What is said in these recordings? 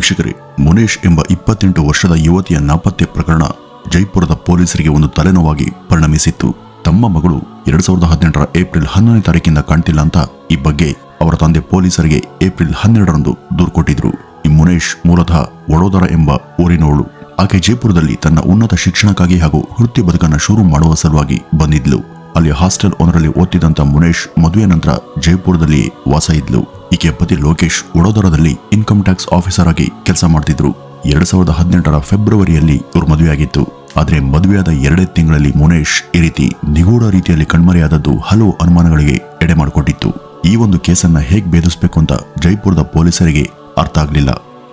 ವೀಕ್ಷಕರೇ, ಮುನೇಶ್ ಎಂಬ 28 ವರ್ಷದ ಯುವತಿಯ ನಾಪತ್ತೆ ಪ್ರಕರಣ ಜೈಪುರದ ಪೊಲೀಸರಿಗೆ ಒಂದು ತಲೆನೋವಾಗಿ ಪರಿಣಮಿಸಿತ್ತು. ತಮ್ಮ ಮಗಳು 2018ರ ಏಪ್ರಿಲ್ 11ನೇ ತಾರೀಕಿಂದ ಕಾಣ್ತಿಲ್ಲ ಅಂತ ಈ ಬಗ್ಗೆ ಅವರ ತಂದೆ ಪೊಲೀಸರಿಗೆ ಏಪ್ರಿಲ್ 12ರಂದು ದೂರು ಕೊಟ್ಟಿದ್ರು. ಈ ಮುನೇಶ್ ಮೂಲತಃ ವಡೋದರ ಎಂಬ ಊರಿನವಳು. ಆಕೆ ಜೈಪುರದಲ್ಲಿ ತನ್ನ ಉನ್ನತ ಶಿಕ್ಷಣಕ್ಕಾಗಿ ಹಾಗೂ ವೃತ್ತಿ ಬದುಕನ್ನು ಶುರು ಮಾಡುವ ಸಲುವಾಗಿ ಬಂದಿದ್ಲು. ಅಲ್ಲಿ ಹಾಸ್ಟೆಲ್ ಒಂದರಲ್ಲಿ ಓದ್ತಿದ್ದಂತ ಮುನೇಶ್ ಮದುವೆ ನಂತರ ಜೈಪುರದಲ್ಲಿ ವಾಸ ಇದ್ಲು. ಈಕೆ ಪತಿ ಲೋಕೇಶ್ ವಡೋದರದಲ್ಲಿ ಇನ್ಕಮ್ ಟ್ಯಾಕ್ಸ್ ಆಫೀಸರ್ ಆಗಿ ಕೆಲಸ ಮಾಡ್ತಿದ್ರು. 2018ರ ಫೆಬ್ರವರಿಯಲ್ಲಿ ಇವರು ಮದುವೆಯಾಗಿತ್ತು. ಆದ್ರೆ ಮದುವೆಯಾದ 2 ತಿಂಗಳಲ್ಲಿ ಮುನೇಶ್ ಈ ರೀತಿ ನಿಗೂಢ ರೀತಿಯಲ್ಲಿ ಕಣ್ಮರೆಯಾದದ್ದು ಹಲವು ಅನುಮಾನಗಳಿಗೆ ಎಡೆ ಮಾಡಿಕೊಟ್ಟಿತ್ತು. ಈ ಒಂದು ಕೇಸನ್ನ ಹೇಗೆ ಭೇದಿಸಬೇಕು ಅಂತ ಜೈಪುರದ ಪೊಲೀಸರಿಗೆ ಅರ್ಥ ಆಗ್ಲಿಲ್ಲ.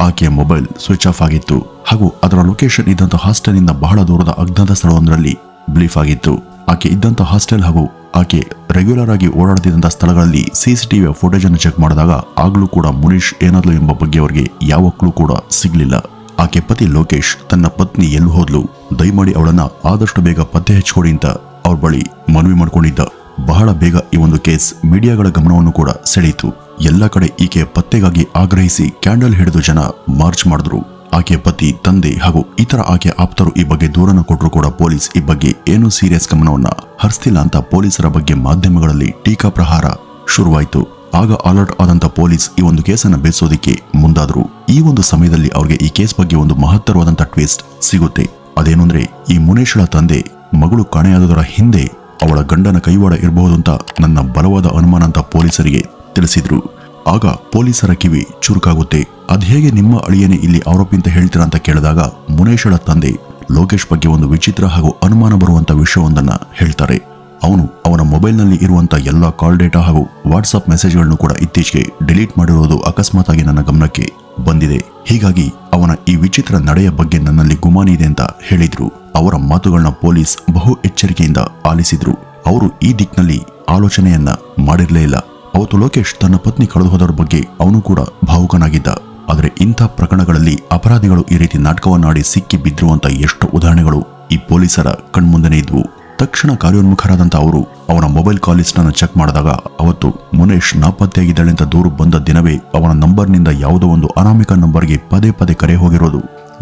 ಆಕೆಯ ಮೊಬೈಲ್ ಸ್ವಿಚ್ ಆಫ್ ಆಗಿತ್ತು ಹಾಗೂ ಅದರ ಲೊಕೇಶನ್ ಇದ್ದಂತ ಹಾಸ್ಟೆಲ್ ನಿಂದ ಬಹಳ ದೂರದ ಅಜ್ಞಾತ ಸ್ಥಳವೊಂದರಲ್ಲಿ ಬ್ಲೀಫ್ ಆಗಿತ್ತು. ಆಕೆ ಇದ್ದಂತ ಹಾಸ್ಟೆಲ್ ಹಾಗೂ ಆಕೆ ರೆಗ್ಯುಲರ್ ಆಗಿ ಓಡಾಡುತ್ತಿದ್ದಂತ ಸ್ಥಳಗಳಲ್ಲಿ ಸಿಸಿಟಿವಿಯ ಫುಟೇಜ್ ಅನ್ನು ಚೆಕ್ ಮಾಡಿದಾಗ ಆಗ್ಲೂ ಕೂಡ ಮುನೇಶ್ ಏನಾದ್ಲು ಎಂಬ ಬಗ್ಗೆ ಅವರಿಗೆ ಯಾವ ಕ್ಲೂ ಕೂಡ ಸಿಗ್ಲಿಲ್ಲ. ಆಕೆ ಪತಿ ಲೋಕೇಶ್ ತನ್ನ ಪತ್ನಿ ಎಲ್ಲಿ ಹೋದ್ಲು, ದಯಮಾಡಿ ಅವಳನ್ನ ಆದಷ್ಟು ಬೇಗ ಪತ್ತೆ ಹಚ್ಚಿಕೊಡಿ ಅಂತ ಅವ್ರ ಬಳಿ ಮನವಿ ಮಾಡ್ಕೊಂಡಿದ್ದ. ಬಹಳ ಬೇಗ ಈ ಒಂದು ಕೇಸ್ ಮೀಡಿಯಾಗಳ ಗಮನವನ್ನು ಕೂಡ ಸೆಳೆಯಿತು. ಎಲ್ಲ ಕಡೆ ಈಕೆ ಪತ್ತೆಗಾಗಿ ಆಗ್ರಹಿಸಿ ಕ್ಯಾಂಡಲ್ ಹಿಡಿದು ಜನ ಮಾರ್ಚ್ ಮಾಡಿದ್ರು. ಆಕೆಯ ಪತಿ, ತಂದೆ ಹಾಗೂ ಇತರ ಆಕೆಯ ಆಪ್ತರು ಈ ಬಗ್ಗೆ ದೂರನ್ನು ಕೊಟ್ಟರು ಕೂಡ ಪೊಲೀಸ್ ಈ ಬಗ್ಗೆ ಏನೂ ಸೀರಿಯಸ್ ಗಮನವನ್ನ ಹರಿಸ್ತಿಲ್ಲ ಅಂತ ಪೊಲೀಸರ ಬಗ್ಗೆ ಮಾಧ್ಯಮಗಳಲ್ಲಿ ಟೀಕಾ ಪ್ರಹಾರ ಶುರುವಾಯಿತು. ಆಗ ಅಲರ್ಟ್ ಆದಂತ ಪೊಲೀಸ್ ಈ ಒಂದು ಕೇಸನ್ನು ಬೇಯಿಸೋದಿಕ್ಕೆ ಮುಂದಾದ್ರು. ಈ ಒಂದು ಸಮಯದಲ್ಲಿ ಅವ್ರಿಗೆ ಈ ಕೇಸ್ ಬಗ್ಗೆ ಒಂದು ಮಹತ್ತರವಾದಂತ ಟ್ವಿಸ್ಟ್ ಸಿಗುತ್ತೆ. ಅದೇನಂದ್ರೆ, ಈ ಮುನೇಶ್ಳ ತಂದೆ ಮಗಳು ಕಾಣೆಯಾದದರ ಹಿಂದೆ ಅವಳ ಗಂಡನ ಕೈವಾಡ ಇರಬಹುದು ಅಂತ ನನ್ನ ಬಲವಾದ ಅನುಮಾನ ಅಂತ ಪೊಲೀಸರಿಗೆ ತಿಳಿಸಿದ್ರು. ಆಗ ಪೊಲೀಸರ ಕಿವಿ ಚುರುಕಾಗುತ್ತೆ. ಅದ್ಹೇಗೆ ನಿಮ್ಮ ಅಳಿಯನೇ ಇಲ್ಲಿ ಆರೋಪಿ ಅಂತ ಹೇಳ್ತೀರಾ ಅಂತ ಕೇಳಿದಾಗ ಮುನೇಶ್ಳ ತಂದೆ ಲೋಕೇಶ್ ಬಗ್ಗೆ ಒಂದು ವಿಚಿತ್ರ ಹಾಗೂ ಅನುಮಾನ ಬರುವಂತ ವಿಷಯವೊಂದನ್ನ ಹೇಳ್ತಾರೆ. ಅವನ ಮೊಬೈಲ್ನಲ್ಲಿ ಇರುವಂತ ಎಲ್ಲಾ ಕಾಲ್ ಡೇಟಾ ಹಾಗೂ ವಾಟ್ಸ್ಆಪ್ ಮೆಸೇಜ್ಗಳನ್ನು ಕೂಡ ಇತ್ತೀಚೆಗೆ ಡಿಲೀಟ್ ಮಾಡಿರುವುದು ಅಕಸ್ಮಾತ್ ಆಗಿ ನನ್ನ ಗಮನಕ್ಕೆ ಬಂದಿದೆ. ಹೀಗಾಗಿ ಅವನ ಈ ವಿಚಿತ್ರ ನಡೆಯ ಬಗ್ಗೆ ನನ್ನಲ್ಲಿ ಗುಮಾನಿ ಇದೆ ಅಂತ ಹೇಳಿದ್ರು. ಅವರ ಮಾತುಗಳನ್ನ ಪೊಲೀಸ್ ಬಹು ಎಚ್ಚರಿಕೆಯಿಂದ ಆಲಿಸಿದ್ರು. ಅವರು ಈ ದಿಕ್ಕಿನಲ್ಲಿ ಆಲೋಚನೆಯನ್ನ ಮಾಡಿರಲೇ ಇಲ್ಲ. ಅವತ್ತು ಲೋಕೇಶ್ ತನ್ನ ಪತ್ನಿ ಕಳೆದು ಹೋದವರ ಬಗ್ಗೆ ಅವನು ಕೂಡ ಭಾವುಕನಾಗಿದ್ದ. ಆದರೆ ಇಂಥ ಪ್ರಕರಣಗಳಲ್ಲಿ ಅಪರಾಧಿಗಳು ಈ ರೀತಿ ನಾಟಕವನ್ನಾಡಿ ಸಿಕ್ಕಿ ಬಿದ್ದಿರುವಂತ ಎಷ್ಟು ಉದಾಹರಣೆಗಳು ಈ ಪೊಲೀಸರ ಕಣ್ಮುಂದೆನೇ ಇದ್ವು. ತಕ್ಷಣ ಕಾರ್ಯೋನ್ಮುಖರಾದಂತ ಅವರು ಅವನ ಮೊಬೈಲ್ ಕಾಲ್ ಲಿಸ್ಟ್ ಅನ್ನು ಚೆಕ್ ಮಾಡಿದಾಗ ಅವತ್ತು ಮುನೇಶ್ ನಾಪತ್ತೆಯಾಗಿದ್ದಾಳೆ ಅಂತ ದೂರು ಬಂದ ದಿನವೇ ಅವನ ನಂಬರ್ನಿಂದ ಯಾವುದೋ ಒಂದು ಅನಾಮಿಕ ನಂಬರ್ಗೆ ಪದೇ ಪದೇ ಕರೆ ಹೋಗಿರೋದು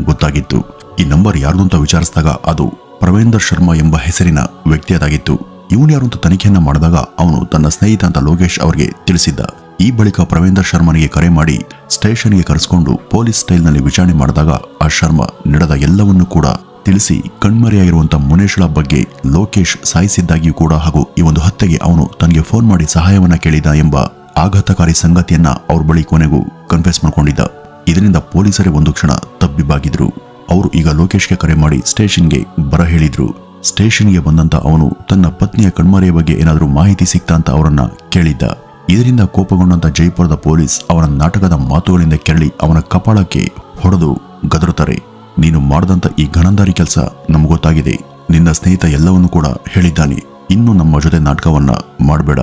ಗೊತ್ತಾಗಿತ್ತು. ಈ ನಂಬರ್ ಯಾರ್ದು ಅಂತ ವಿಚಾರಿಸಿದಾಗ ಅದು ಪ್ರವೇಂದರ್ ಶರ್ಮಾ ಎಂಬ ಹೆಸರಿನ ವ್ಯಕ್ತಿಯದಾಗಿತ್ತು. ಇವನು ಯಾರು ಅಂತ ತನಿಖೆಯನ್ನ ಮಾಡಿದಾಗ ಅವನು ತನ್ನ ಸ್ನೇಹಿತ ಅಂತ ಲೋಕೇಶ್ ಅವರಿಗೆ ತಿಳಿಸಿದ್ದ. ಈ ಬಳಿಕ ಪ್ರವೇಂದರ್ ಶರ್ಮನಿಗೆ ಕರೆ ಮಾಡಿ ಸ್ಟೇಷನ್ಗೆ ಕರೆಸಿಕೊಂಡು ಪೊಲೀಸ್ ಸ್ಟೈಲ್ನಲ್ಲಿ ವಿಚಾರಣೆ ಮಾಡಿದಾಗ ಆ ಶರ್ಮಾ ನಡೆದ ಎಲ್ಲವನ್ನೂ ಕೂಡ ತಿಳಿಸಿ ಕಣ್ಮರೆಯಾಗಿರುವಂತ ಮುನೇಶ್ಳ ಬಗ್ಗೆ ಲೋಕೇಶ್ ಸಾಯಿಸಿದ್ದಾಗಿಯೂ ಕೂಡ ಹಾಗೂ ಈ ಒಂದು ಹತ್ಯೆಗೆ ಅವನು ತನಗೆ ಫೋನ್ ಮಾಡಿ ಸಹಾಯವನ್ನ ಕೇಳಿದ ಎಂಬ ಆಘಾತಕಾರಿ ಸಂಗತಿಯನ್ನ ಅವ್ರ ಬಳಿ ಕೊನೆಗೂ ಕನ್ಫೆಸ್ ಮಾಡ್ಕೊಂಡಿದ್ದ. ಇದರಿಂದ ಪೊಲೀಸರೇ ಒಂದು ಕ್ಷಣ ತಬ್ಬಿಬ್ಬಾಗಿದ್ರು. ಅವರು ಈಗ ಲೋಕೇಶ್ಗೆ ಕರೆ ಮಾಡಿ ಸ್ಟೇಷನ್ಗೆ ಬರ ಹೇಳಿದ್ರು. ಸ್ಟೇಷನ್ಗೆ ಬಂದಂತ ಅವನು ತನ್ನ ಪತ್ನಿಯ ಕಣ್ಮರೆಯ ಬಗ್ಗೆ ಏನಾದರೂ ಮಾಹಿತಿ ಸಿಕ್ತಾ ಅಂತ ಅವರನ್ನ ಕೇಳಿದ್ದ. ಇದರಿಂದ ಕೋಪಗೊಂಡಂತ ಜೈಪುರದ ಪೊಲೀಸ್ ಅವನ ನಾಟಕದ ಮಾತುಗಳಿಂದ ಕೆರಳಿ ಅವನ ಕಪಾಳಕ್ಕೆ ಹೊಡೆದು ಗದರುತ್ತಾರೆ. ನೀನು ಮಾಡಿದಂತ ಈ ಘನಂದಾರಿ ಕೆಲಸ ನಮ್ಗೆ ಗೊತ್ತಾಗಿದೆ. ನಿನ್ನ ಸ್ನೇಹಿತ ಎಲ್ಲವನ್ನೂ ಕೂಡ ಹೇಳಿದ್ದಾನೆ. ಇನ್ನು ನಮ್ಮ ಜೊತೆ ನಾಟಕವನ್ನ ಮಾಡಬೇಡ.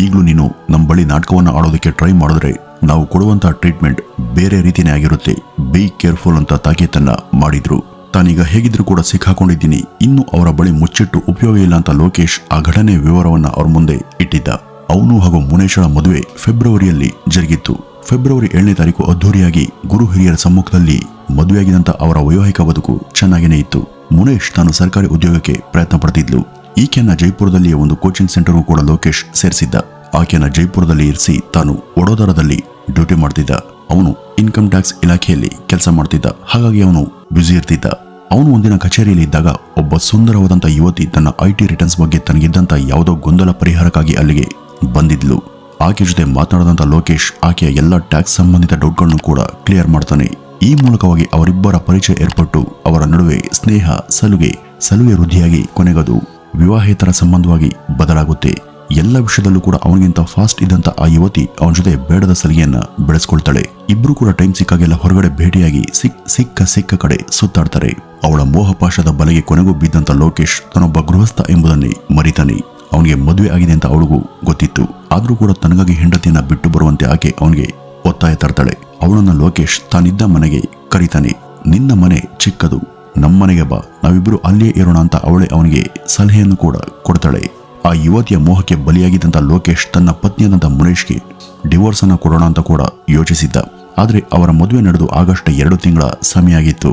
ಈಗಲೂ ನೀನು ನಮ್ಮ ಬಳಿ ನಾಟಕವನ್ನ ಆಡೋದಕ್ಕೆ ಟ್ರೈ ಮಾಡಿದ್ರೆ ನಾವು ಕೊಡುವಂತ ಟ್ರೀಟ್ಮೆಂಟ್ ಬೇರೆ ರೀತಿನೇ ಆಗಿರುತ್ತೆ. ಬಿ ಕೇರ್ಫುಲ್ ಅಂತ ತಾಕೀತನ್ನ ಮಾಡಿದ್ರು. ತಾನೀಗ ಹೇಗಿದ್ರು ಕೂಡ ಸಿಕ್ಕಾಕೊಂಡಿದ್ದೀನಿ, ಇನ್ನು ಅವರ ಬಳಿ ಮುಚ್ಚಿಟ್ಟು ಉಪಯೋಗ ಇಲ್ಲ ಅಂತ ಲೋಕೇಶ್ ಆ ಘಟನೆ ವಿವರವನ್ನ ಅವ್ರ ಮುಂದೆ ಇಟ್ಟಿದ್ದ. ಅವನು ಹಾಗೂ ಮುನೇಶ್ಳ ಮದುವೆ ಫೆಬ್ರವರಿಯಲ್ಲಿ ಜರುಗಿತ್ತು. ಫೆಬ್ರವರಿ 7ನೇ ತಾರೀಕು ಅದ್ದೂರಿಯಾಗಿ ಗುರು ಹಿರಿಯರ ಸಮ್ಮುಖದಲ್ಲಿ ಮದುವೆಯಾಗಿದಂತ ಅವರ ವೈವಾಹಿಕ ಬದುಕು ಚೆನ್ನಾಗೇನೆ ಇತ್ತು. ಮುನೇಶ್ ತಾನು ಸರ್ಕಾರಿ ಉದ್ಯೋಗಕ್ಕೆ ಪ್ರಯತ್ನ ಪಡ್ತಿದ್ಲು. ಈಕೆಯನ್ನ ಜೈಪುರದಲ್ಲಿಯೇ ಒಂದು ಕೋಚಿಂಗ್ ಸೆಂಟರ್ಗೂ ಕೂಡ ಲೋಕೇಶ್ ಸೇರಿಸಿದ್ದ. ಆಕೆಯನ್ನ ಜೈಪುರದಲ್ಲಿ ಇರಿಸಿ ತಾನು ವಡೋದರದಲ್ಲಿ ಡ್ಯೂಟಿ ಮಾಡ್ತಿದ್ದ. ಅವನು ಇನ್ಕಮ್ ಟ್ಯಾಕ್ಸ್ ಇಲಾಖೆಯಲ್ಲಿ ಕೆಲಸ ಮಾಡ್ತಿದ್ದ. ಹಾಗಾಗಿ ಅವನು ಬ್ಯುಸಿ ಇರ್ತಿದ್ದ. ಅವನು ಒಂದಿನ ಕಚೇರಿಯಲ್ಲಿ ಇದ್ದಾಗ ಒಬ್ಬ ಸುಂದರವಾದಂತ ಯುವತಿ ತನ್ನ IT ರಿಟರ್ನ್ಸ್ ಬಗ್ಗೆ ತನಗಿದ್ದಂತ ಯಾವುದೋ ಗೊಂದಲ ಪರಿಹಾರಕ್ಕಾಗಿ ಅಲ್ಲಿಗೆ ಬಂದಿದ್ಲು. ಆಕೆ ಜೊತೆ ಮಾತನಾಡಿದಂತ ಲೋಕೇಶ್ ಆಕೆಯ ಎಲ್ಲ ಟ್ಯಾಕ್ಸ್ ಸಂಬಂಧಿತ ಡೌಟ್ಗಳನ್ನು ಕೂಡ ಕ್ಲಿಯರ್ ಮಾಡ್ತಾನೆ. ಈ ಮೂಲಕವಾಗಿ ಅವರಿಬ್ಬರ ಪರಿಚಯ ಏರ್ಪಟ್ಟು ಅವರ ನಡುವೆ ಸ್ನೇಹ, ಸಲುಗೆ ವೃದ್ಧಿಯಾಗಿ ಕೊನೆಗದು ವಿವಾಹೇತರ ಸಂಬಂಧವಾಗಿ ಬದಲಾಗುತ್ತೆ. ಎಲ್ಲ ವಿಷಯದಲ್ಲೂ ಕೂಡ ಅವನಿಗಿಂತ ಫಾಸ್ಟ್ ಇದ್ದಂತ ಆ ಯುವತಿ ಅವನ ಜೊತೆ ಬೇಡದ ಸಲಿಗೆಯನ್ನ ಬೆಳೆಸ್ಕೊಳ್ತಾಳೆ. ಇಬ್ರು ಕೂಡ ಟೈಮ್ ಸಿಕ್ಕಾಗೆಲ್ಲ ಹೊರಗಡೆ ಭೇಟಿಯಾಗಿ ಸಿಕ್ಕ ಕಡೆ ಸುತ್ತಾಡ್ತಾರೆ. ಅವಳ ಮೋಹಪಾಶದ ಬಲೆಗೆ ಕೊನೆಗೂ ಬಿದ್ದಂತ ಲೋಕೇಶ್ ತಾನೊಬ್ಬ ಗೃಹಸ್ಥ ಎಂಬುದನ್ನೇ ಮರಿತಾನೆ. ಅವನಿಗೆ ಮದುವೆ ಆಗಿದೆ ಅಂತ ಅವಳಿಗೂ ಗೊತ್ತಿತ್ತು. ಆದ್ರೂ ಕೂಡ ತನಗಾಗಿ ಹೆಂಡತಿಯನ್ನ ಬಿಟ್ಟು ಬರುವಂತೆ ಆಕೆ ಅವನಿಗೆ ಒತ್ತಾಯ ತರ್ತಾಳೆ. ಅವಳನ್ನ ಲೋಕೇಶ್ ತಾನಿದ್ದ ಮನೆಗೆ ಕರೀತಾನೆ. ನಿನ್ನ ಮನೆ ಚಿಕ್ಕದು, ನಮ್ಮನೆಗೆ ಬಾ, ನಾವಿಬ್ರು ಅಲ್ಲಿಯೇ ಇರೋಣ ಅಂತ ಅವಳೇ ಅವನಿಗೆ ಸಲಹೆಯನ್ನು ಕೂಡ ಕೊಡ್ತಾಳೆ. ಆ ಯುವತಿಯ ಮೋಹಕ್ಕೆ ಬಲಿಯಾಗಿದ್ದಂತ ಲೋಕೇಶ್ ತನ್ನ ಪತ್ನಿಯಾದಂಥ ಮುನೇಶ್ಗೆ ಡಿವೋರ್ಸ್ ಅನ್ನ ಕೊಡೋಣ ಅಂತ ಕೂಡ ಯೋಚಿಸಿದ್ದ. ಆದ್ರೆ ಅವರ ಮದುವೆ ನಡೆದು ಆಗಸ್ಟ್ 2 ತಿಂಗಳ ಸಮಯ ಆಗಿತ್ತು.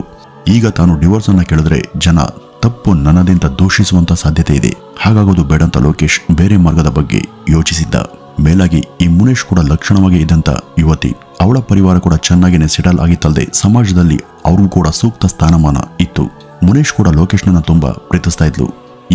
ಈಗ ತಾನು ಡಿವೋರ್ಸ್ ಅನ್ನ ಕೇಳಿದ್ರೆ ಜನ ತಪ್ಪು ನನ್ನದೆಂತ ದೂಷಿಸುವಂತ ಸಾಧ್ಯತೆ ಇದೆ, ಹಾಗಾಗೋದು ಬೇಡ ಅಂತ ಲೋಕೇಶ್ ಬೇರೆ ಮಾರ್ಗದ ಬಗ್ಗೆ ಯೋಚಿಸಿದ್ದ. ಮೇಲಾಗಿ ಈ ಮುನೇಶ್ ಕೂಡ ಲಕ್ಷಣವಾಗಿ ಇದ್ದಂತ ಯುವತಿ, ಅವಳ ಪರಿವಾರ ಕೂಡ ಚೆನ್ನಾಗಿನೇ ಸೆಟಲ್ ಆಗಿತ್ತಲ್ಲದೆ ಸಮಾಜದಲ್ಲಿ ಅವ್ರಿಗೂ ಕೂಡ ಸೂಕ್ತ ಸ್ಥಾನಮಾನ ಇತ್ತು. ಮುನೇಶ್ ಕೂಡ ಲೋಕೇಶ್ನನ್ನ ತುಂಬಾ ಪ್ರೀತಿಸ್ತಾ ಇದ್ಲು.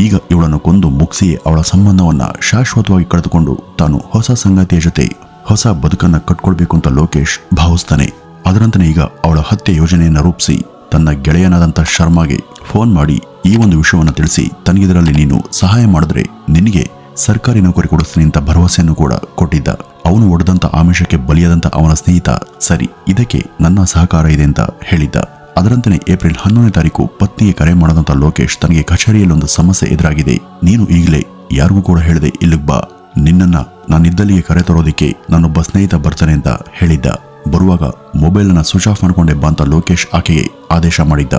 ಈಗ ಇವಳನ್ನು ಕೊಂದು ಮುಗಿಸಿಯೇ ಅವಳ ಸಂಬಂಧವನ್ನ ಶಾಶ್ವತವಾಗಿ ಕಳೆದುಕೊಂಡು ತಾನು ಹೊಸ ಸಂಗಾತಿಯ ಜೊತೆ ಹೊಸ ಬದುಕನ್ನ ಕಟ್ಕೊಳ್ಬೇಕು ಅಂತ ಲೋಕೇಶ್ ಭಾವಿಸ್ತಾನೆ. ಅದರಂತೆ ಈಗ ಅವಳ ಹತ್ಯೆ ಯೋಜನೆಯನ್ನ ರೂಪಿಸಿ ತನ್ನ ಗೆಳೆಯನಾದಂಥ ಶರ್ಮಾಗೆ ಫೋನ್ ಮಾಡಿ ಈ ಒಂದು ವಿಷಯವನ್ನು ತಿಳಿಸಿ ತನಗಿದರಲ್ಲಿ ನೀನು ಸಹಾಯ ಮಾಡಿದ್ರೆ ನಿನಗೆ ಸರ್ಕಾರಿ ನೌಕರಿ ಕೊಡಿಸ್ತೀನಿ ಅಂತ ಭರವಸೆಯನ್ನು ಕೂಡ ಕೊಟ್ಟಿದ್ದ. ಅವನು ಒಡೆದಂತ ಆಮಿಷಕ್ಕೆ ಬಲಿಯಾದಂತ ಅವನ ಸ್ನೇಹಿತ ಸರಿ ಇದಕ್ಕೆ ನನ್ನ ಸಹಕಾರ ಇದೆ ಅಂತ ಹೇಳಿದ್ದ. ಅದರಂತೆ ಏಪ್ರಿಲ್ 11ನೇ ತಾರೀಕು ಪತ್ನಿಗೆ ಕರೆ ಮಾಡದಂತ ಲೋಕೇಶ್ ತನಗೆ ಕಚೇರಿಯಲ್ಲೊಂದು ಸಮಸ್ಯೆ ಎದುರಾಗಿದೆ, ನೀನು ಈಗಲೇ ಯಾರಿಗೂ ಕೂಡ ಹೇಳದೆ ಇಲ್ಲಿಗೆ ಬಾ, ನಿನ್ನನ್ನ ನಾನಿದ್ದಲ್ಲಿಗೆ ಕರೆ ತರೋದಿಕ್ಕೆ ನನ್ನೊಬ್ಬ ಸ್ನೇಹಿತ ಬರ್ತಾನೆ ಅಂತ ಹೇಳಿದ್ದ. ಬರುವಾಗ ಮೊಬೈಲ್ ಅನ್ನ ಸ್ವಿಚ್ ಆಫ್ ಮಾಡ್ಕೊಂಡೆ ಬಾ ಅಂತ ಲೋಕೇಶ್ ಆಕೆಗೆ ಆದೇಶ ಮಾಡಿದ್ದ.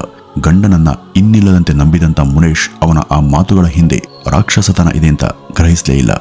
ಗಂಡನನ್ನ ಇನ್ನಿಲ್ಲದಂತೆ ನಂಬಿದಂತ ಮುನೇಶ್ ಅವನ ಆ ಮಾತುಗಳ ಹಿಂದೆ ರಾಕ್ಷಸತನ ಇದೆ ಅಂತ ಗ್ರಹಿಸಲೇ ಇಲ್ಲ.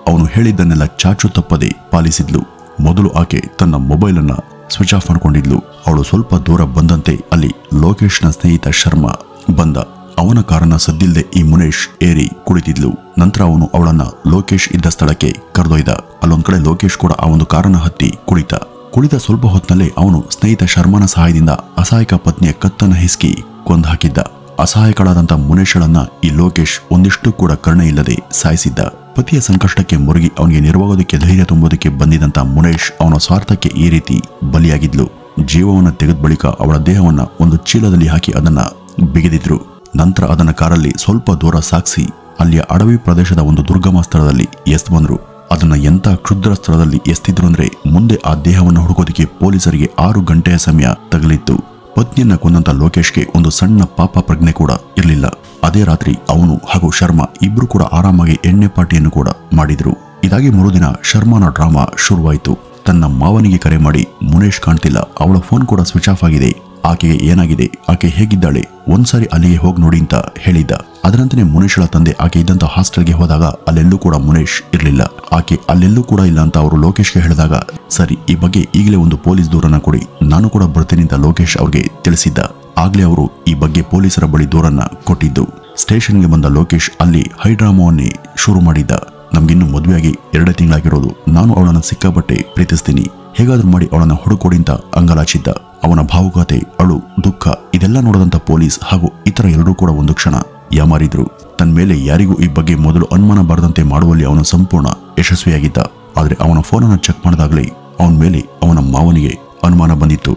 ಅವನು ಹೇಳಿದ್ದನ್ನೆಲ್ಲ ಚಾಚು ತಪ್ಪದೆ ಪಾಲಿಸಿದ್ಲು. ಮೊದಲು ಆಕೆ ತನ್ನ ಮೊಬೈಲ್ ಅನ್ನ ಸ್ವಿಚ್ ಆಫ್ ಮಾಡ್ಕೊಂಡಿದ್ಲು. ಅವಳು ಸ್ವಲ್ಪ ದೂರ ಬಂದಂತೆ ಅಲ್ಲಿ ಲೋಕೇಶ್ನ ಸ್ನೇಹಿತ ಶರ್ಮಾ ಬಂದ. ಅವನ ಕಾರನ್ನ ಸದ್ದಿಲ್ದೆ ಈ ಮುನೇಶ್ ಏರಿ ಕುಳಿತಿದ್ಲು. ನಂತರ ಅವನು ಅವಳನ್ನ ಲೋಕೇಶ್ ಇದ್ದ ಸ್ಥಳಕ್ಕೆ ಕರೆದೊಯ್ದ. ಅಲ್ಲೊಂದ್ ಕಡೆ ಲೋಕೇಶ್ ಕೂಡ ಆ ಒಂದು ಕಾರನ್ನ ಹತ್ತಿ ಕುಳಿತ ಸ್ವಲ್ಪ ಹೊತ್ತಿನಲ್ಲೇ ಅವನು ಸ್ನೇಹಿತ ಶರ್ಮನ ಸಹಾಯದಿಂದ ಅಸಹಾಯಕ ಪತ್ನಿಯ ಕತ್ತನ್ನ ಹಿಸ್ಕಿ ಕೊಂದು ಹಾಕಿದ್ದ. ಅಸಹಾಯಕಳಾದಂತ ಮುನೇಶಳನ್ನ ಈ ಲೋಕೇಶ್ ಒಂದಿಷ್ಟು ಕೂಡ ಕರುಣೆ ಇಲ್ಲದೆ ಸಾಯಿಸಿದ್ದ. ಪತಿಯ ಸಂಕಷ್ಟಕ್ಕೆ ಮುರುಗಿ ಅವನಿಗೆ ನೆರವಾಗೋದಕ್ಕೆ ಧೈರ್ಯ ತುಂಬೋದಕ್ಕೆ ಬಂದಿದ್ದಂತ ಮುನೇಶ್ ಅವನ ಸ್ವಾರ್ಥಕ್ಕೆ ಈ ರೀತಿ ಬಲಿಯಾಗಿದ್ಲು. ಜೀವವನ್ನ ತೆಗೆದ ಬಳಿಕ ಅವಳ ದೇಹವನ್ನ ಒಂದು ಚೀಲದಲ್ಲಿ ಹಾಕಿ ಅದನ್ನ ಬಿಗಿದಿದ್ರು. ನಂತರ ಅದನ್ನ ಕಾರಲ್ಲಿ ಸ್ವಲ್ಪ ದೂರ ಸಾಗಿಸಿ ಅಲ್ಲಿಯ ಅಡವಿ ಪ್ರದೇಶದ ಒಂದು ದುರ್ಗಮ ಸ್ಥಳದಲ್ಲಿ ಎಸ್ದು ಬಂದ್ರು. ಅದನ್ನ ಎಂತ ಕ್ಷುದ್ರ ಸ್ಥಳದಲ್ಲಿ ಎಸ್ತಿದ್ರು ಅಂದ್ರೆ ಮುಂದೆ ಆ ದೇಹವನ್ನು ಹುಡುಕೋದಕ್ಕೆ ಪೊಲೀಸರಿಗೆ 6 ಗಂಟೆಯ ಸಮಯ ತಗಲಿತ್ತು. ಪತ್ನಿಯನ್ನ ಕೊಂದಂತ ಲೋಕೇಶ್ಗೆ ಒಂದು ಸಣ್ಣ ಪಾಪ ಪ್ರಜ್ಞೆ ಕೂಡ ಇರಲಿಲ್ಲ. ಅದೇ ರಾತ್ರಿ ಅವನು ಹಾಗೂ ಶರ್ಮಾ ಇಬ್ರು ಕೂಡ ಆರಾಮಾಗಿ ಎಣ್ಣೆ ಪಾರ್ಟಿಯನ್ನು ಕೂಡ ಮಾಡಿದ್ರು. ಇದಾಗಿ ಮರುದಿನ ಶರ್ಮಾನ ಡ್ರಾಮಾ ಶುರುವಾಯಿತು. ತನ್ನ ಮಾವನಿಗೆ ಕರೆ ಮಾಡಿ ಮುನೇಶ್ ಕಾಣ್ತಿಲ್ಲ, ಅವಳ ಫೋನ್ ಕೂಡ ಸ್ವಿಚ್ ಆಫ್ ಆಗಿದೆ, ಆಕೆಗೆ ಏನಾಗಿದೆ, ಆಕೆ ಹೇಗಿದ್ದಾಳೆ, ಒಂದ್ಸಾರಿ ಅಲ್ಲಿಗೆ ಹೋಗಿ ನೋಡಿ ಅಂತ ಹೇಳಿದ್ದ. ಅದರಂತೆ ಮುನೇಶ್ಳ ತಂದೆ ಆಕೆ ಇದ್ದಂತ ಹಾಸ್ಟೆಲ್ಗೆ ಹೋದಾಗ ಅಲ್ಲೆಲ್ಲೂ ಕೂಡ ಮುನೇಶ್ ಇರಲಿಲ್ಲ. ಆಕೆ ಅಲ್ಲೆಲ್ಲೂ ಕೂಡ ಇಲ್ಲ ಅಂತ ಅವರು ಲೋಕೇಶ್ಗೆ ಹೇಳಿದಾಗ ಸರಿ ಈ ಬಗ್ಗೆ ಈಗಲೇ ಒಂದು ಪೊಲೀಸ್ ದೂರನ್ನ ಕೊಡಿ, ನಾನು ಕೂಡ ಬರ್ತೀನಿ ಅಂತ ಲೋಕೇಶ್ ಅವ್ರಿಗೆ ತಿಳಿಸಿದ್ದ. ಆಗ್ಲೇ ಅವರು ಈ ಬಗ್ಗೆ ಪೊಲೀಸರ ಬಳಿ ದೂರನ್ನ ಕೊಟ್ಟಿದ್ದು. ಸ್ಟೇಷನ್ಗೆ ಬಂದ ಲೋಕೇಶ್ ಅಲ್ಲಿ ಹೈಡ್ರಾಮಾವನ್ನೇ ಶುರು ಮಾಡಿದ್ದ. ನಮ್ಗಿನ್ನು ಮದುವೆಯಾಗಿ 2 ತಿಂಗಳಾಗಿರೋದು, ನಾನು ಅವಳನ್ನ ಸಿಕ್ಕಾಪಟ್ಟೆ ಪ್ರೀತಿಸ್ತೀನಿ, ಹೇಗಾದ್ರೂ ಮಾಡಿ ಅವಳನ್ನ ಹುಡುಕೊಡಿ ಅಂತ ಅಂಗಲಾಚಿದ್ದ. ಅವನ ಭಾವುಕತೆ, ಅಳು, ದುಃಖ ಇದೆಲ್ಲ ನೋಡಿದಂತ ಪೊಲೀಸ್ ಹಾಗೂ ಇತರ ಎಲ್ಲರೂ ಕೂಡ ಒಂದು ಕ್ಷಣ ಯಾಮಾರಿದ್ರು. ತನ್ನ ಮೇಲೆ ಯಾರಿಗೂ ಈ ಬಗ್ಗೆ ಮೊದಲು ಅನುಮಾನ ಬರದಂತೆ ಮಾಡುವಲ್ಲಿ ಅವನು ಸಂಪೂರ್ಣ ಯಶಸ್ವಿಯಾಗಿದ್ದ. ಆದ್ರೆ ಅವನ ಫೋನನ್ನು ಚೆಕ್ ಮಾಡಿದಾಗಲೇ ಅವನ ಮೇಲೆ ಅವನ ಮಾವನಿಗೆ ಅನುಮಾನ ಬಂದಿತ್ತು.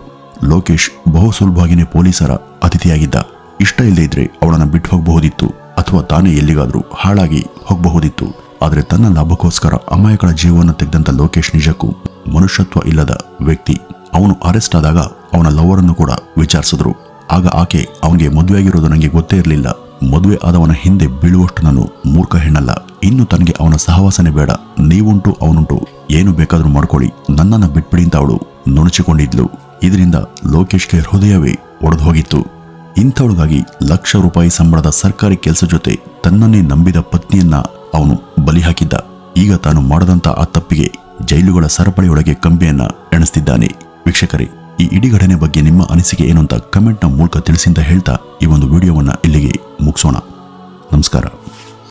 ಲೋಕೇಶ್ ಬಹು ಸುಲಭವಾಗಿನೇ ಪೊಲೀಸರ ಅತಿಥಿಯಾಗಿದ್ದ. ಇಷ್ಟ ಇಲ್ಲದೆ ಇದ್ರೆ ಅವಳನ್ನ ಬಿಟ್ಟು ಹೋಗಬಹುದಿತ್ತು ಅಥವಾ ತಾನೇ ಎಲ್ಲಿಗಾದ್ರೂ ಹಾಳಾಗಿ ಹೋಗಬಹುದಿತ್ತು. ಆದ್ರೆ ತನ್ನ ಲಾಭಕ್ಕೋಸ್ಕರ ಅಮಾಯಕಳ ಜೀವವನ್ನು ತೆಗೆದಂತ ಲೋಕೇಶ್ ನಿಜಕ್ಕೂ ಮನುಷ್ಯತ್ವ ಇಲ್ಲದ ವ್ಯಕ್ತಿ. ಅವನು ಅರೆಸ್ಟ್ ಆದಾಗ ಅವನ ಲವರನ್ನು ಕೂಡ ವಿಚಾರಿಸಿದ್ರು. ಆಗ ಆಕೆ ಅವನಿಗೆ ಮದುವೆಯಾಗಿರೋದು ನನಗೆ ಗೊತ್ತೇ ಇರಲಿಲ್ಲ, ಮದುವೆ ಆದವನ ಹಿಂದೆ ಬೀಳುವಷ್ಟು ನಾನು ಮೂರ್ಖ ಹೆಣ್ಣಲ್ಲ, ಇನ್ನು ತನಗೆ ಅವನ ಸಹವಾಸನೆ ಬೇಡ, ನೀವುಂಟು ಅವನುಂಟು ಏನು ಬೇಕಾದ್ರೂ ಮಾಡ್ಕೊಳ್ಳಿ, ನನ್ನನ್ನು ಬಿಟ್ಬಿಡಿ ಅಂತ ಅವಳು ನುಣುಚಿಕೊಂಡಿದ್ಲು. ಇದರಿಂದ ಲೋಕೇಶ್ಗೆ ಹೃದಯವೇ ಒಡೆದು ಹೋಗಿತ್ತು. ಇಂಥವಳಿಗಾಗಿ ಲಕ್ಷ ರೂಪಾಯಿ ಸಂಬಳದ ಸರ್ಕಾರಿ ಕೆಲಸ ಜೊತೆ ತನ್ನನ್ನೇ ನಂಬಿದ ಪತ್ನಿಯನ್ನ ಅವನು ಬಲಿ ಹಾಕಿದ್ದ. ಈಗ ತಾನು ಮಾಡದಂತ ಆ ತಪ್ಪಿಗೆ ಜೈಲುಗಳ ಸರಪಳಿಯೊಳಗೆ ಕಂಬಿಯನ್ನ ಎಣಿಸ್ತಿದ್ದಾನೆ. ವೀಕ್ಷಕರೇ, ಈ ಇಡೀ ಘಟನೆ ಬಗ್ಗೆ ನಿಮ್ಮ ಅನಿಸಿಕೆ ಏನು ಅಂತ ಕಮೆಂಟ್ನ ಮೂಲಕ ತಿಳಿಸಿ ಅಂತ ಹೇಳ್ತಾ ಈ ಒಂದು ವಿಡಿಯೋವನ್ನ ಇಲ್ಲಿಗೆ ಮುಗಿಸೋಣ. ನಮಸ್ಕಾರ.